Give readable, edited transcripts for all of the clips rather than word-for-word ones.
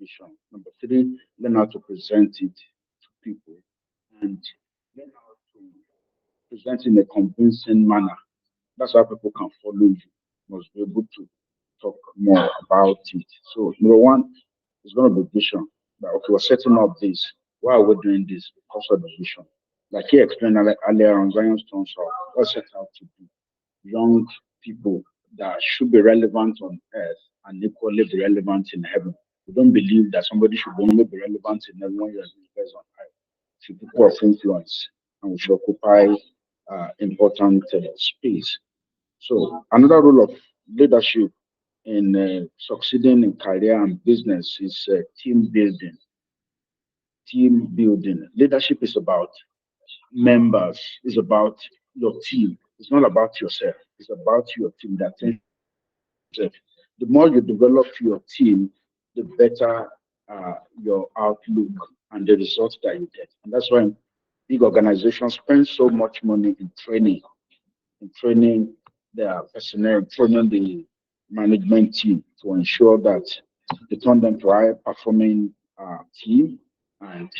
vision. Number three, learn how to present it to people and learn how to present in a convincing manner. That's how people can follow you. Must be able to talk more about it. So number one is going to be vision. Like, okay, we're setting up this. Why are we doing this? Because of the vision. Like he explained earlier on Zion Stone's Hall, what's set out to do young people that should be relevant on earth and equally be relevant in heaven. We don't believe that somebody should only be relevant in heaven when you're based on earth. Should people of influence and we should occupy important space. So another role of leadership in succeeding in career and business is team building. Team building. Leadership is about members, it's about your team. It's not about yourself. It's about your team. That the more you develop your team, the better your outlook and the results that you get. And that's why big organizations spend so much money in training their personnel, training the management team to ensure that they turn them to a high performing team and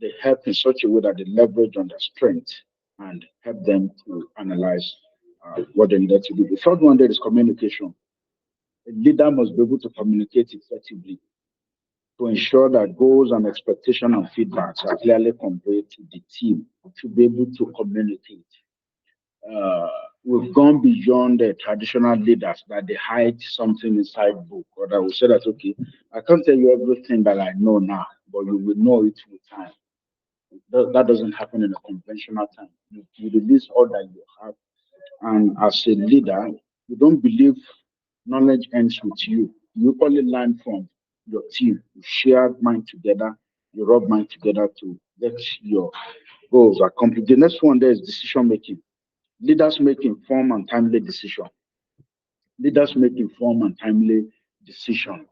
they help in such a way that they leverage on their strength and help them to analyze what they need to do. The third one there is communication. A leader must be able to communicate effectively to ensure that goals and expectations and feedbacks are clearly conveyed to the team to be able to communicate. uh, we've gone beyond the traditional leaders that they hide something inside book or that will say that okay, I can't tell you everything that I know now, but you will know it with time. That doesn't happen in a conventional time. You release all that you have, and as a leader, you don't believe knowledge ends with you. You only learn from your team. You share mind together, you rub mind together to get your goals accomplished. The next one there is decision making. Leaders make informed and timely decision. Leaders make informed and timely decision.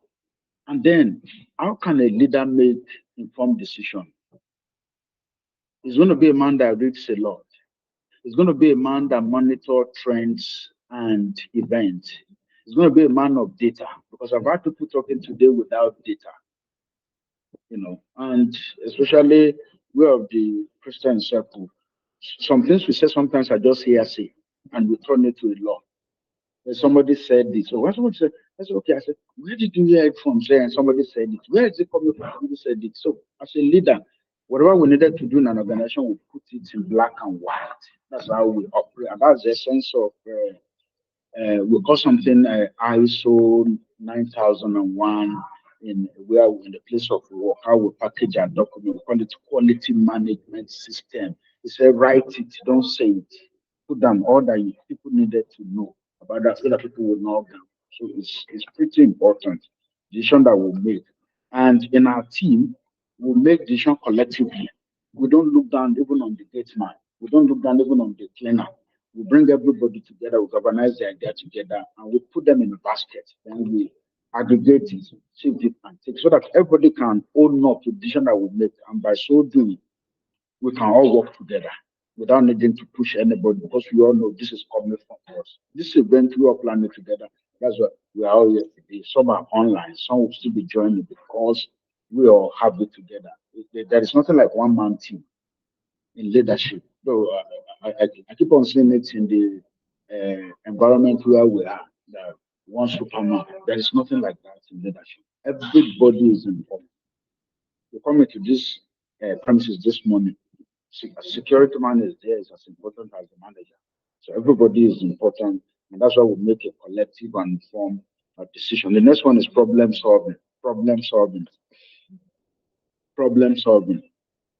And then, how can a leader make informed decision? He's going to be a man that reads a lot. He's going to be a man that monitor trends and events. He's going to be a man of data because I've had people talking today without data, and especially we of the Christian circle. Some things we say sometimes are just hearsay and we turn it to a law. Somebody said this. So when somebody said, I said, okay, I said, where did you hear it from? Say, and somebody said it. Where is it coming from? Somebody said it. So as a leader, whatever we needed to do in an organization, we put it in black and white. That's how we operate. And that's the essence of, we call something ISO 9001 in where in the place of work, how we package our document. We call it quality management system. He said, write it, don't say it. Put down all that people needed to know about that so that people will know them. So it's pretty important decision that we'll make. And in our team, we'll make decision collectively. We don't look down even on the gate man. We don't look down even on the cleaner. We bring everybody together, we organize the idea together, and we put them in a basket. Then we aggregate it, sieve it, and take so that everybody can own up to the decision that we make. And by so doing, we can all work together without needing to push anybody because we all know this is coming from us. This event we all planning together. That's why we are all here today. Some are online, some will still be joining because we all have it together. There is nothing like one man team in leadership. So I keep on seeing it in the environment where we are. That one superman. There is nothing like that in leadership. Everybody is involved. You come into this premises this morning. Security man is there is as important as the manager. So everybody is important, and that's why we make a collective and informed decision. The next one is problem solving. Problem solving. Problem solving.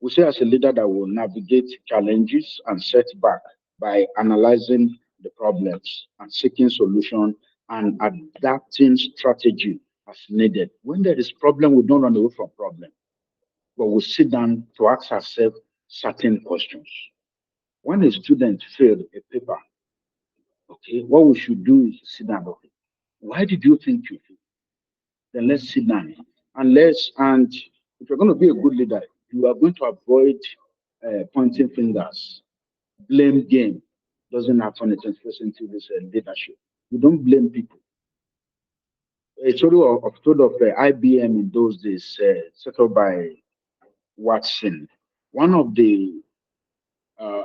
We say as a leader that will navigate challenges and setback by analyzing the problems and seeking solution and adapting strategy as needed. When there is problem, we don't run away from problem, but we sit down to ask ourselves certain questions. When a student failed a paper, okay, what we should do is sit down. Okay, why did you think you failed? Then let's sit down and if you're going to be a good leader, you are going to avoid pointing fingers. Blame game doesn't happen in 21st century leadership. You don't blame people. a story of IBM in those days, set up by Watson. One of the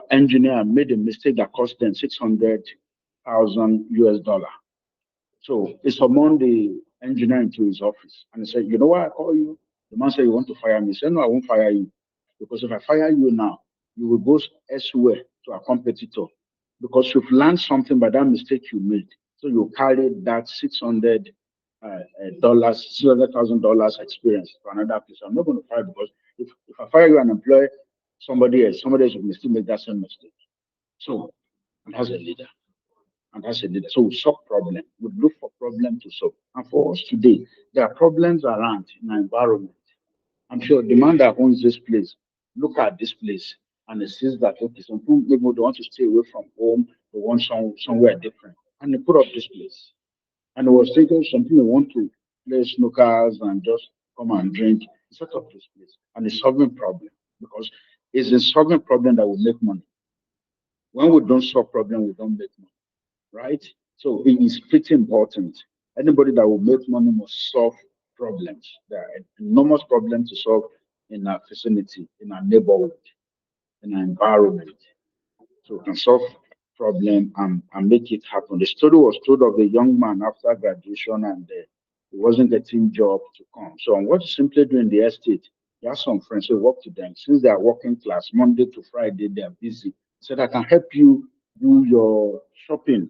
engineer made a mistake that cost them 600,000 US dollar. So he summoned the engineer into his office and he said, "You know why I call you?" The man said, "You want to fire me?" He said, "No, I won't fire you. Because if I fire you now, you will go elsewhere to a competitor because you've learned something by that mistake you made. So you carry that dollars, $600,000 experience to another place. I'm not going to fire because if I fire you and employ somebody else will still make that same mistake. So, and as a leader, and that's a leader. So we solve problem. We look for problem to solve. And for us today, there are problems around in our environment. I'm sure the man that owns this place, look at this place and he sees that okay, some people they want to stay away from home, they want somewhere different. And they put up this place. And he was thinking something they want to play snookers and just come and drink. He set up this place. And it's solving problem because it's a solving problem that will make money. When we don't solve problem, we don't make money, right? So it is pretty important. Anybody that will make money must solve problems. There are enormous problems to solve in our vicinity, in our neighborhood, in our environment. So we can solve problem and make it happen. The story was told of a young man after graduation and he wasn't getting job to come. So what he simply do in the estate, he has some friends who work to them. Since they are working class, Monday to Friday, they are busy. He said, I can help you do your shopping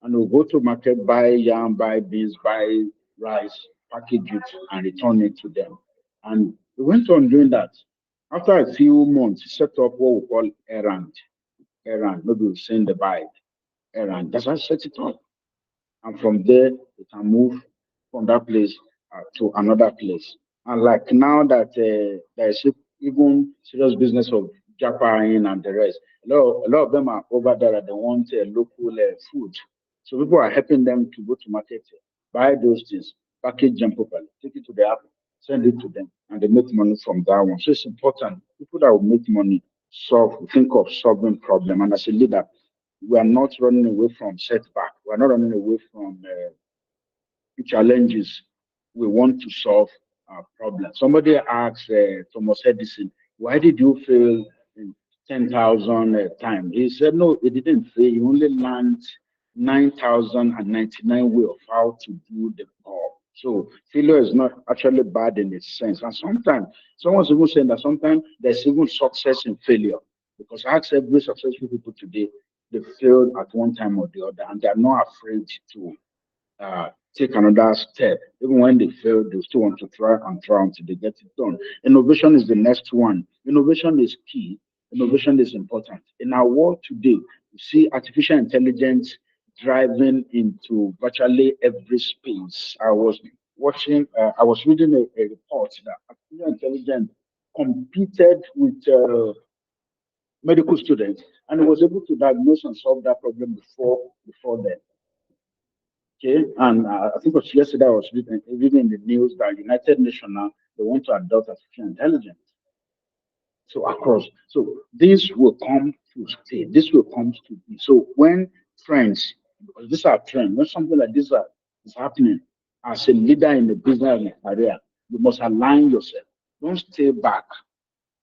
and we'll go to market, buy yam, buy beans, buy rice, package it, and return it to them. And we went on doing that. After a few months, he set up what we call errand. Maybe we send the buy errand. That's how I set it up. And from there, we can move from that place to another place. And like now that there's even serious business of Japan and the rest, a lot of them are over there and they want local food. So people are helping them to go to market, buy those things, package them properly, take it to the app, send it to them, and they make money from that one. So it's important. People that will make money think of solving problem. And as a leader, we are not running away from setback. We are not running away from challenges. We want to solve problems. Somebody asked Thomas Edison, why did you fail in 10,000 times? He said, no, he didn't fail. He only learned 9,099 way of how to do the job. So failure is not actually bad in its sense. And sometimes someone's even saying that sometimes there's even success in failure. Because I ask every successful people today, they failed at one time or the other, and they're not afraid to take another step. Even when they fail, they still want to try until they get it done. Innovation is the next one. Innovation is key. Innovation is important. In our world today, you see artificial intelligence driving into virtually every space. I was reading a report that artificial intelligence competed with medical students and was able to diagnose and solve that problem before then. Okay, and I think it was yesterday I was reading in the news that United Nations now they want to adopt artificial intelligence. So across, so this will come to stay. This will come to be. So when trends, because these are trends, when something like this is happening, as a leader in the business and career, you must align yourself. Don't stay back.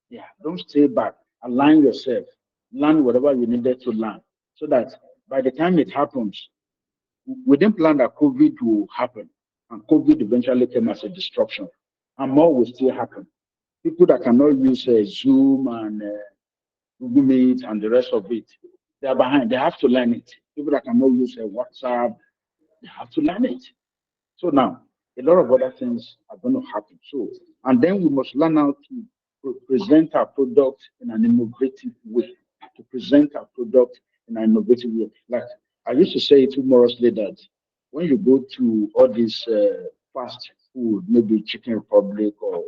Yeah, don't stay back. Align yourself. Learn whatever you needed to learn, so that by the time it happens, we didn't plan that COVID will happen, and COVID eventually came as a disruption, and more will still happen. People that cannot use Zoom and Google Meet and the rest of it, they are behind. They have to learn it. People that cannot use WhatsApp, they have to learn it. So now, a lot of other things are going to happen. So, and then we must learn how to present our product in an innovative way. To present our product in an innovative way. Like I used to say humorously that when you go to all these fast food, maybe Chicken Republic or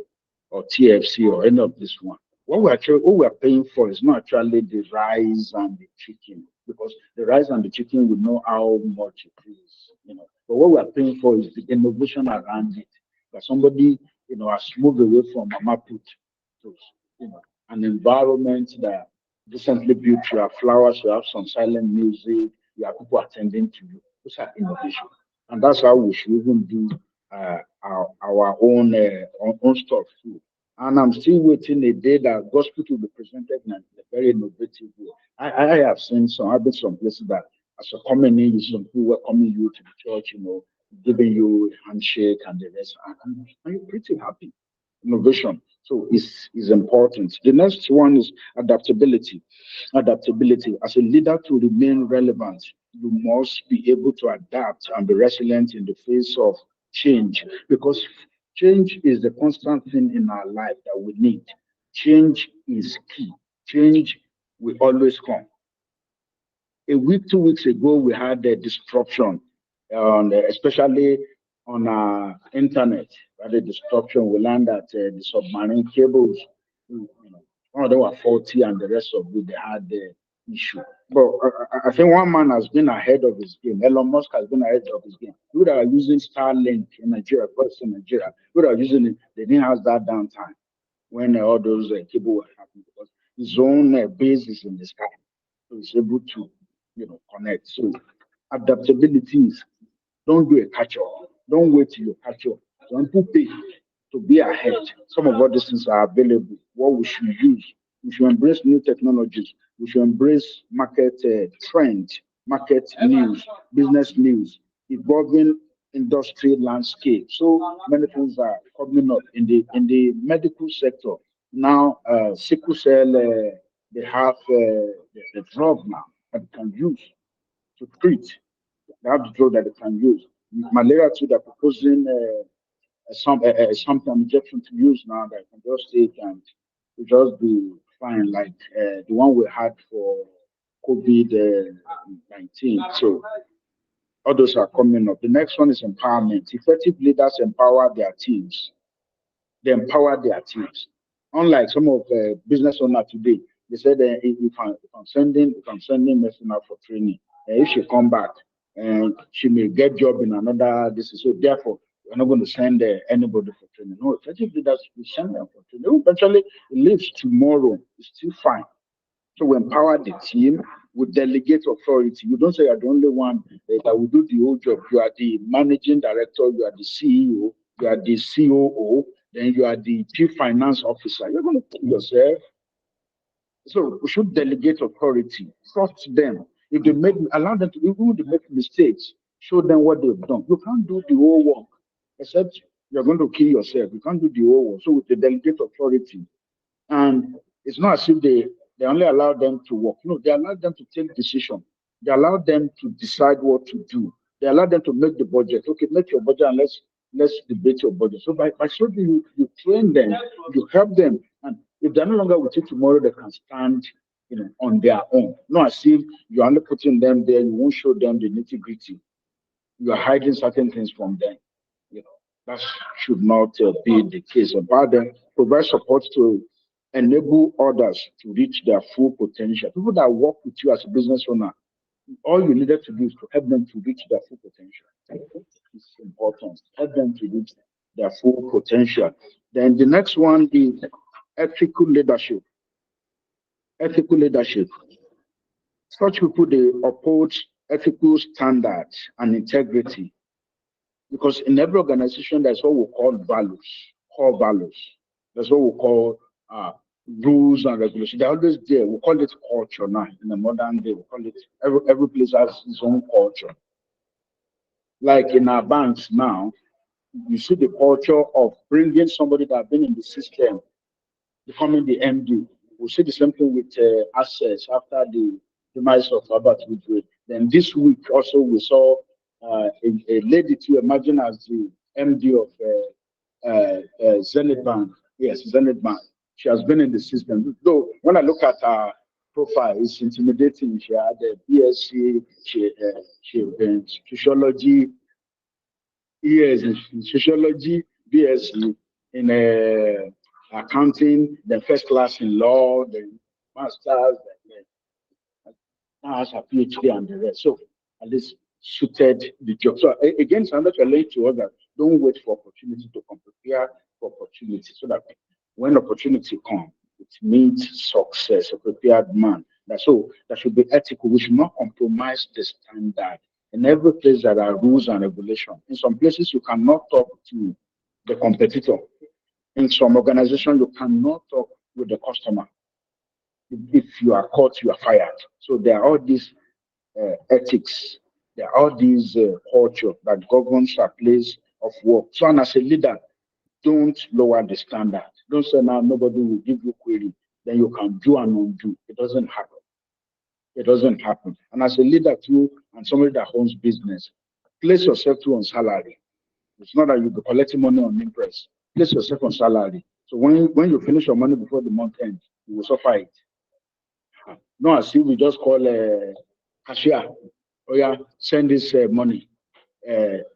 TFC or any of this one, what we're paying for is not actually the rice and the chicken because the rice and the chicken we know how much it is, But what we're paying for is the innovation around it. That somebody, has moved away from mama put to, an environment that decently built. You have flowers, you have some silent music, you have people attending to you. Those are innovation. And that's how we should even do our own stuff too. And I'm still waiting a day that gospel will be presented in a very innovative way. I have seen some, I've been some places that as you're coming in, you see some people welcoming you to the church, giving you a handshake and the rest. And you're pretty happy. Innovation. So is important. The next one is adaptability. Adaptability. As a leader to remain relevant, you must be able to adapt and be resilient in the face of change because change is the constant thing in our life that we need. Change is key. Change will always come. A week, 2 weeks ago, we had a disruption, especially on our internet. We had a disruption. We learned that the submarine cables, one of them were faulty, and the rest of it they had the issue. But I think one man has been ahead of his game. Elon Musk has been ahead of his game. People that are using Starlink in Nigeria, first in Nigeria, people that are using it, they didn't have that downtime when all those cable were happening because his own base is in the sky, so he's able to connect. So adaptability is don't do a catch up. Don't wait till you catch up. Some people pay to be ahead. Some of all these things are available. What we should use. We should embrace new technologies. We should embrace market trends, market news, business news, evolving industry landscape. So many things are coming up in the medical sector. Now, sickle cell, they have the drug now that they can use to treat. They have the drug that they can use. Malaria too, they're proposing some injection to use now that can just take and to just be fine, like the one we had for COVID-19. So all those are coming up. The next one is empowerment. Effective leaders empower their teams. They empower their teams. Unlike some of the business owners today, they said if I'm sending Messi out for training, if she come back and she may get job in another this is so therefore we're not going to send anybody for training. No, effective leaders we send them for training. Eventually it lives tomorrow, it's still fine. So we empower the team, we delegate authority. You don't say you're the only one that will do the whole job. You are the managing director, you are the CEO, you are the COO, then you are the chief finance officer. You're going to kill yourself. So we should delegate authority, trust them. If they make, allow them to, even if they make mistakes, show them what they've done. You can't do the whole work, except you're going to kill yourself. You can't do the whole work. So with the delegate authority, and it's not as if they only allow them to work. No, they allow them to take decision. They allow them to decide what to do. They allow them to make the budget. Okay, make your budget and let's debate your budget. So by so you train them, you help them, and if they're no longer with you tomorrow, they can stand on their own. Not as if you're only putting them there, you won't show them the nitty-gritty. You are hiding certain things from them. You know, that should not be the case. About them, provide support to enable others to reach their full potential. People that work with you as a business owner, all you needed to do is to help them to reach their full potential. It's important. Help them to reach their full potential. Then the next one is ethical leadership. Ethical leadership. Such people they uphold ethical standards and integrity because in every organization there's what we call values, core values. That's what we call rules and regulations. They're always there. We call it culture now. In the modern day, we call it every place has its own culture. Like in our banks now, you see the culture of bringing somebody that has been in the system, becoming the MD. We see the same thing with assets after the demise of Robert Woodward. Then this week also we saw a lady to imagine as the MD of Zenith Bank. Yes, Zenith Bank. She has been in the system. Though when I look at her profile, it's intimidating. She had a BSc, she in sociology, yes, in sociology, BSc in accounting, then first class in law, then masters, then now has a PhD and the rest. So at least suited the job. So again, it's another challenge to others. Don't wait for opportunity to come. Prepare for opportunity so that when opportunity comes, it means success, a prepared man. That should be ethical. We should not compromise the standard. In every place there are rules and regulations. In some places you cannot talk to the competitor. In some organizations you cannot talk with the customer. If you are caught, you are fired. So there are all these ethics. There are all these culture that governs a place of work. So, and as a leader, don't lower the standard. Don't say now nobody will give you query, then you can do and undo. It doesn't happen. It doesn't happen. And as a leader too, and somebody that owns business, place yourself too on salary. It's not that you'll be collecting money on interest. Place yourself on salary. So when you finish your money before the month end, you will suffer it. No, as if we just call a cashier. Oh yeah, send this money.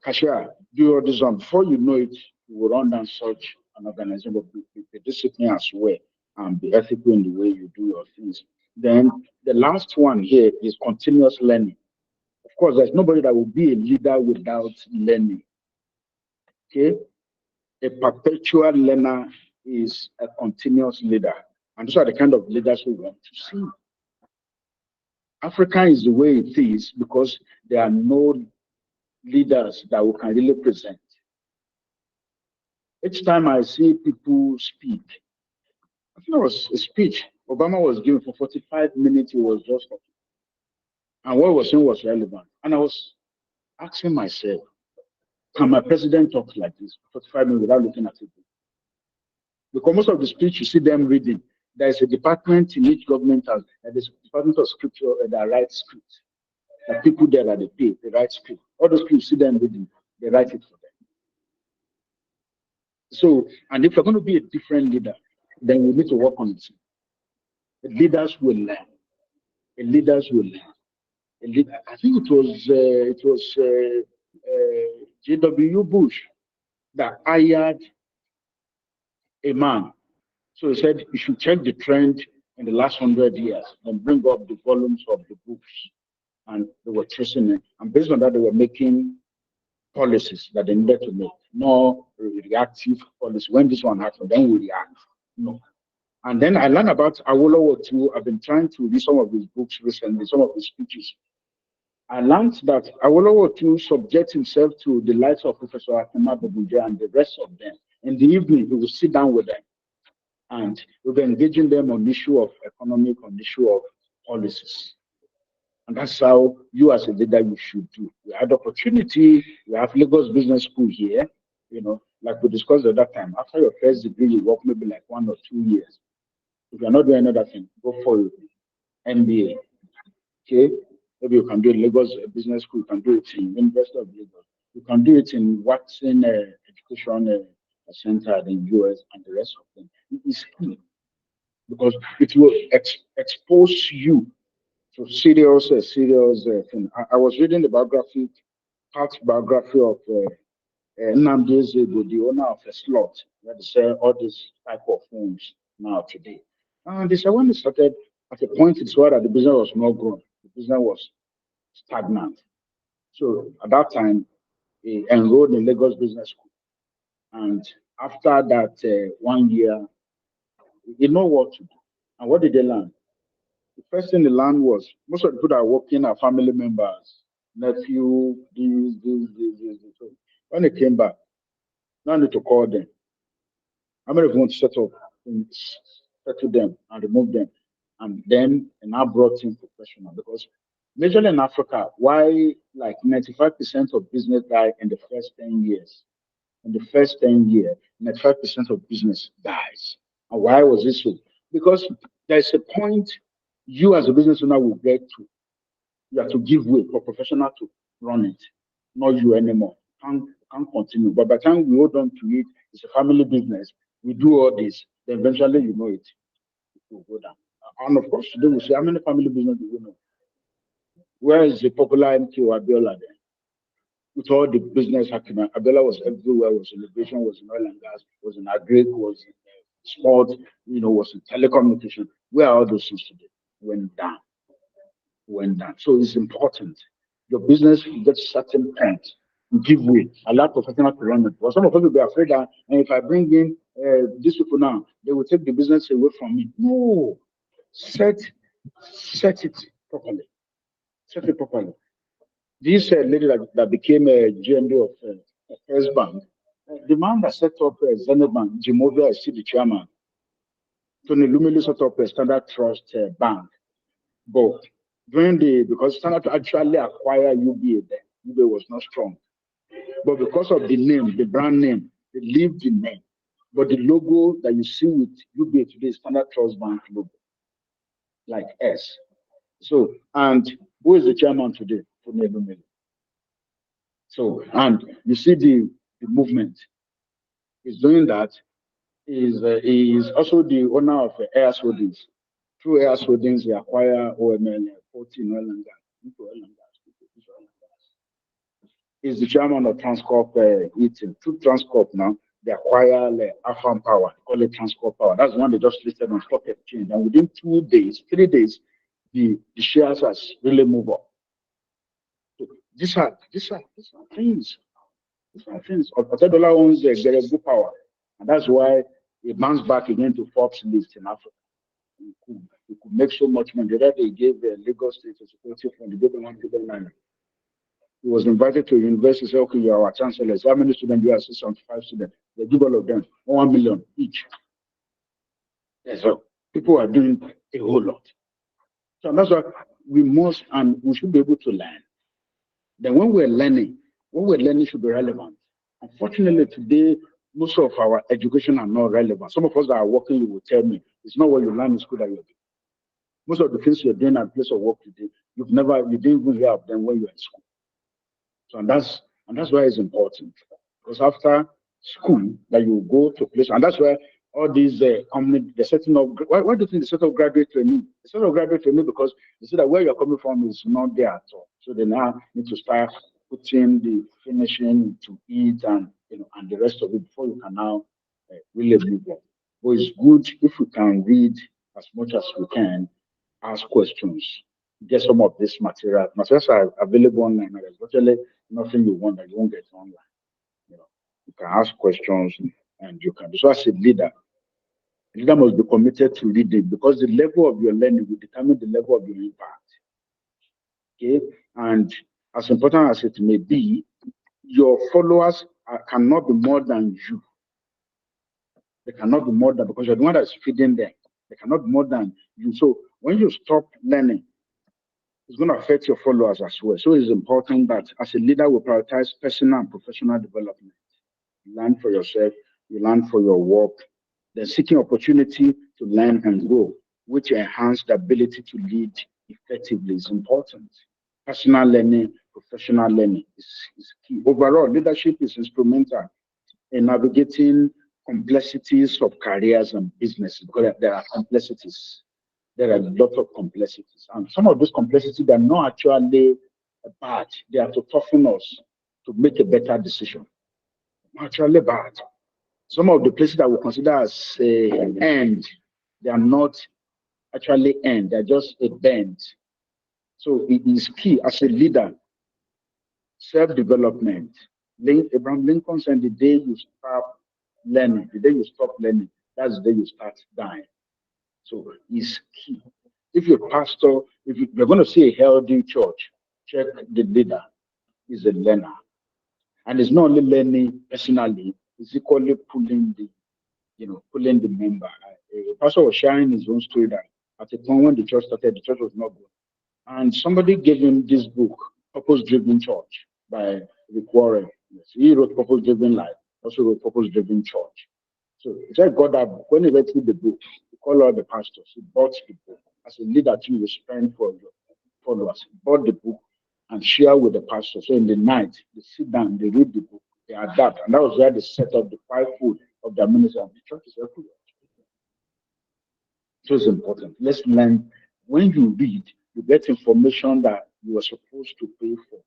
Cashier, do all this one. Before you know it, you will run down such an organization, but be disciplined as well and be ethical in the way you do your things. Then the last one here is continuous learning. Of course, there's nobody that will be a leader without learning. Okay, a perpetual learner is a continuous leader, and those are the kind of leaders we want to see. Africa is the way it is because there are no leaders that we can really present. Each time I see people speak, I think it was a speech Obama was giving for 45 minutes, he was just talking. And what he was saying was relevant. And I was asking myself, can my president talk like this for 45 minutes without looking at it? Because most of the speech you see them reading, there is a department in each government has, there's a department of scripture that writes script. There are people there that they pay, they write script. All those people you see them reading, they write it for them. So, and if you're going to be a different leader, then we need to work on it. The leaders will learn. The leaders will learn. I think it was J.W. Bush that hired a man. So he said you should check the trend in the last 100 years and bring up the volumes of the books. And they were tracing it. And based on that, they were making policies that they needed to make. No reactive policy. When this one happened, then we react. No. And then I learned about Awolowo too. I've been trying to read some of his books recently, some of his speeches. I learned that Awolowo too subjects himself to the likes of Professor Akema Babunja and the rest of them. In the evening, he will sit down with them and we'll be engaging them on the issue of economic, on the issue of policies. And that's how you as a leader you should do. We had opportunity, we have Lagos Business School here, like we discussed at that time. After your first degree, you work maybe like 1 or 2 years. If you're not doing another thing, go for MBA. Okay? Maybe you can do it in Lagos Business School, you can do it in University of Lagos. You can do it in Watson Education Center in the US and the rest of them. It is key because it will expose you to serious thing. I was reading the part biography of Nnamdi Ezeudu, the owner of a slot, where they sell all these type of phones now today. And they said when they started, at a point it saw that the business was not growing, the business was stagnant. So at that time, he enrolled in Lagos Business School. And after that 1 year, he know what to do. And what did they learn? The first thing they learned was most of the people that are working are family members, nephew, this. So when they came back, now I need to call them. How many of you want to settle them and remove them? And then and I brought in professional because majorly in Africa, why like 95% of business die in the first 10 years? In the first 10 years, 95% of business dies. And why was this so? Because there's a point you as a business owner will get to. You have to give way for professional to run it, not you anymore. Can't continue. But by the time we hold on to it, it's a family business. We do all this, then eventually you know it will go down. And of course, today we say, how many family business do we know? Where is the popular MK Abiola then? With all the business happening, Abiola was everywhere, was in immigration, was in oil and gas, was in agri, was in sport, was in telecommunication. Where are all those things today? Went down. So it's important. Your business, you get to certain point, you give way, allow professional to run it. But some of us will be afraid that and if I bring in these people now, they will take the business away from me. No, set it properly. Set it properly. This lady that became a GMD of First Bank, the man that set up Zenith Bank, Jim Ovia, is still the chairman. Tony Lumelu set up a Standard Trust Bank. But because Standard actually acquired UBA then, UBA was not strong. But because of the name, the brand name, they leave the name. But the logo that you see with UBA today is Standard Trust Bank logo, like S. So, and who is the chairman today? Tony Lumelu. So, and you see the movement is doing that. Is also the owner of Airs Holdings. Through Airs Holdings, he acquire OML, 14 oil and gas, into oil and gas. Is the chairman of Transcorp Eating. Through Transcorp now, they acquire Afam Power, call it Transcorp Power. That's one they just listed on stock exchange. And within 2 days, 3 days, the shares has really moved up. So these are things. These are things. Otedola owns Gerebu Power, and that's why it bounced back again to Forbes list in Africa. It could make so much money. That they gave the Lagos State Security Fund, they gave them 1 billion naira. He was invited to university, said, okay, you are our chancellors. How many students do you have? 675 students. They give all of them 1 million each. Yeah, so people are doing a whole lot. So that's why we must and we should be able to learn. Then when we're learning should be relevant. Unfortunately, today, most of our education are not relevant. Some of us that are working, you will tell me, it's not what you learn in school that you're doing. Most of the things you're doing at place of work today, you didn't even hear of them when you were in school. So and that's why it's important. Because after school, that you go to place, and that's why all these companies, they're setting up. Why do you think they set up graduate training? They set up graduate training because they see that where you're coming from is not there at all. So they now need to start putting the finishing to eat and and the rest of it before you can now really move on. But it's good if we can read as much as we can, ask questions, get some of this material. Materials are available online. There's virtually nothing you want that you won't get online. You know, you can ask questions and you can. So as a leader must be committed to reading because the level of your learning will determine the level of your impact. Okay, and as important as it may be, your followers cannot be more than you. They cannot be more than because you're the one that's feeding them. They cannot be more than you. So when you stop learning, it's going to affect your followers as well. So it's important that as a leader, we prioritize personal and professional development. You learn for yourself, you learn for your work, then seeking opportunity to learn and grow, which enhance the ability to lead effectively is important. Personal learning, professional learning is key. Overall, leadership is instrumental in navigating complexities of careers and businesses because there are complexities. There are a lot of complexities. And some of those complexities are not actually bad. They are to toughen us to make a better decision. Not actually bad. Some of the places that we consider as end, they are not actually end. They're just a bend. So it is key as a leader, self-development. Abraham Lincoln said, the day you stop learning, the day you stop learning, that's the day you start dying. So it's key. If you're a pastor, if you're going to see a healthy church, check the leader is a learner. And it's not only learning personally, it's equally pulling the member. A pastor was sharing his own story that at a point when the church started, the church was not good. And somebody gave him this book, Purpose Driven Church by Rick Warren. Yes, he wrote Purpose Driven Life, also wrote Purpose Driven Church. So he said, God, that when he read through the book, he called all the pastors, he bought the book. As a leader, too, you spend for your followers. He bought the book and share with the pastor. So in the night, they sit down, they read the book, they adapt. And that was where they set up the 5 food of the ministry. And the church is everywhere. So it's important. Let's learn. When you read, you get information that you are supposed to pay for.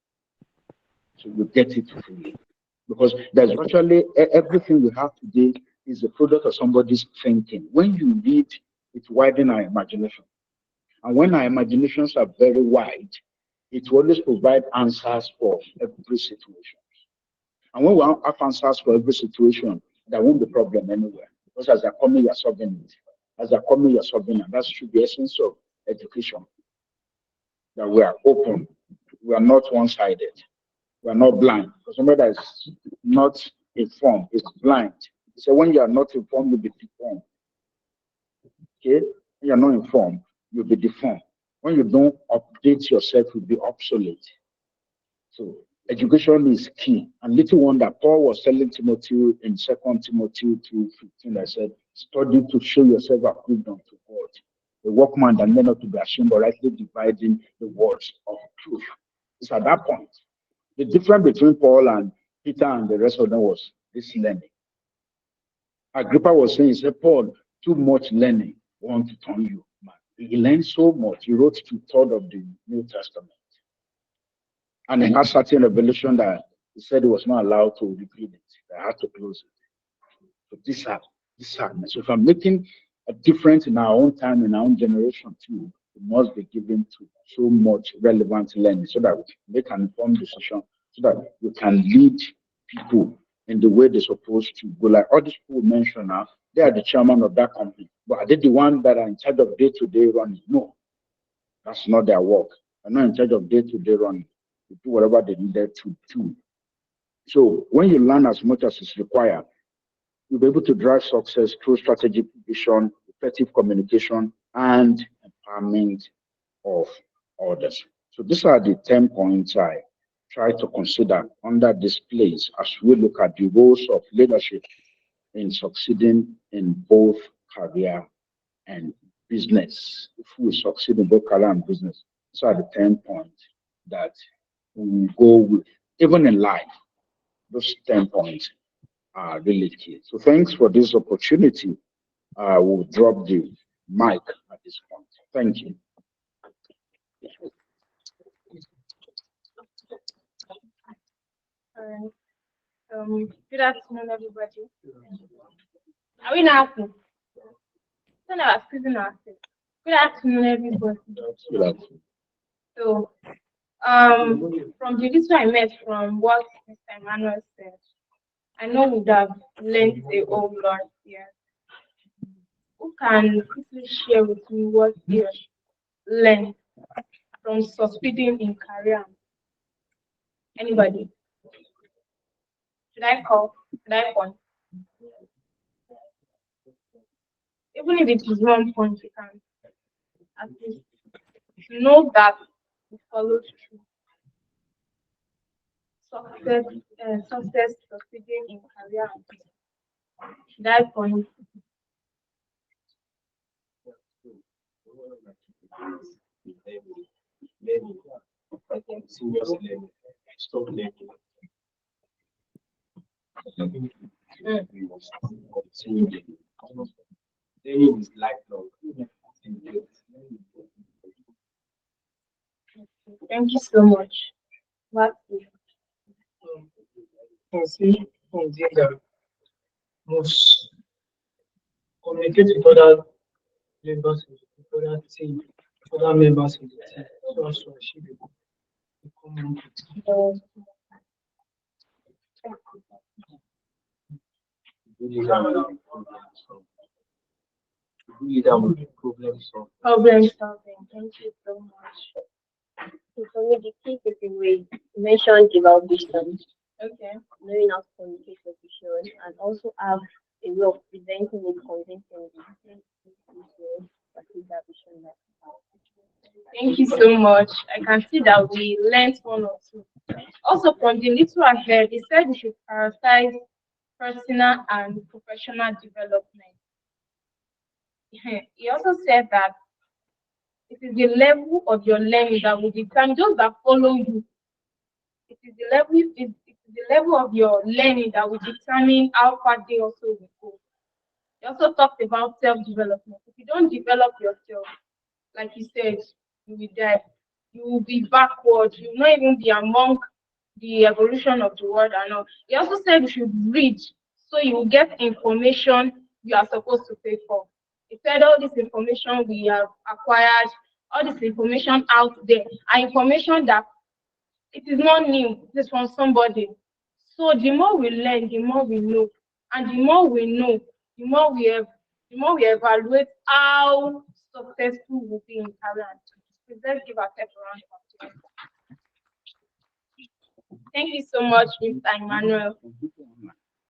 So you get it freely. Because there's virtually everything we have today is a product of somebody's thinking. When you read, it widens our imagination. And when our imaginations are very wide, it will always provide answers for every situation. And when we have answers for every situation, there won't be problem anywhere. Because as they're coming, you're solving it. As they're coming, you're solving it. That should be the essence of education. That we are open we are not one-sided. We are not blind. Because somebody that is not informed is blind. So when you are not informed, you'll be deformed. Okay? When you're not informed, you'll be deformed. When you don't update yourself, you'll be obsolete. So education is key. And little wonder Paul was telling Timothy in 2 Timothy 2:15, I said, study to show yourself approved unto God. A workman that may not to be ashamed, but rightly dividing the words of truth. It's at that point. The difference between Paul and Peter and the rest of them was this learning. Agrippa was saying, he said, Paul, too much learning want to turn you. Man. He learned so much. He wrote 2/3 of the New Testament. And he had certain revelation that he said he was not allowed to repeat it. I had to close it. So these are. So if I'm making a difference in our own time, in our own generation too, we must be given to so much relevant learning so that we can make an informed decision, so that we can lead people in the way they're supposed to go. Like all these people mentioned now, they are the chairman of that company. But are they the ones that are in charge of day-to-day running? No, that's not their work. They're not in charge of day-to-day running. They do whatever they needed to do. So when you learn as much as is required, you'll be able to drive success through strategic vision, effective communication, and empowerment of others. So these are the 10 points I try to consider under this place as we look at the roles of leadership in succeeding in both career and business. If we succeed in both career and business, these are the 10 points that we go with. Even in life, those 10 points are really key. So thanks for this opportunity. We'll drop the mic at this point. Thank you. All right. Good afternoon, everybody. Are we now? Good afternoon, everybody. Good afternoon. So, from the little I met from what Mr. Emmanuel said, I know we have learned a whole lot here. Who can quickly share with me what they learned from succeeding in career? Anybody? Should I call? Should I point? Even if it is 1 point, you can at least know that it follows through. Success succeeding in career. Should I point? Stop learning. Learning is lifelong. Thank you so much. What? See, that must communicate with other members of the other team, other members of the team, so as to achieve a common goal. Problem solving. Problem solving. Thank you so much. So for me, the key takeaway, you mentioned about vision, Okay. knowing how to communicate your vision, and also have a way of presenting it convincingly. That vision. Thank you so much. I can see that we learned one or two. Also, from the little I heard, he said we should prioritize personal and professional development. He also said that it is the level of your learning that will determine those that follow you. It is the level of your learning that will determine how far they also will go. He also talked about self-development. If you don't develop yourself, like he said, you will die. You will be backward. You will not even be among the evolution of the world and all. He also said you should read so you will get information you are supposed to pay for. He said all this information we have acquired, all this information out there, are information that it is not new. It is from somebody. So the more we learn, the more we know, and the more we know, the more we have, the more we evaluate how successful we'll be in career. So let's give ourselves a round of applause. Thank you so much, Mr. Emmanuel. Thank you.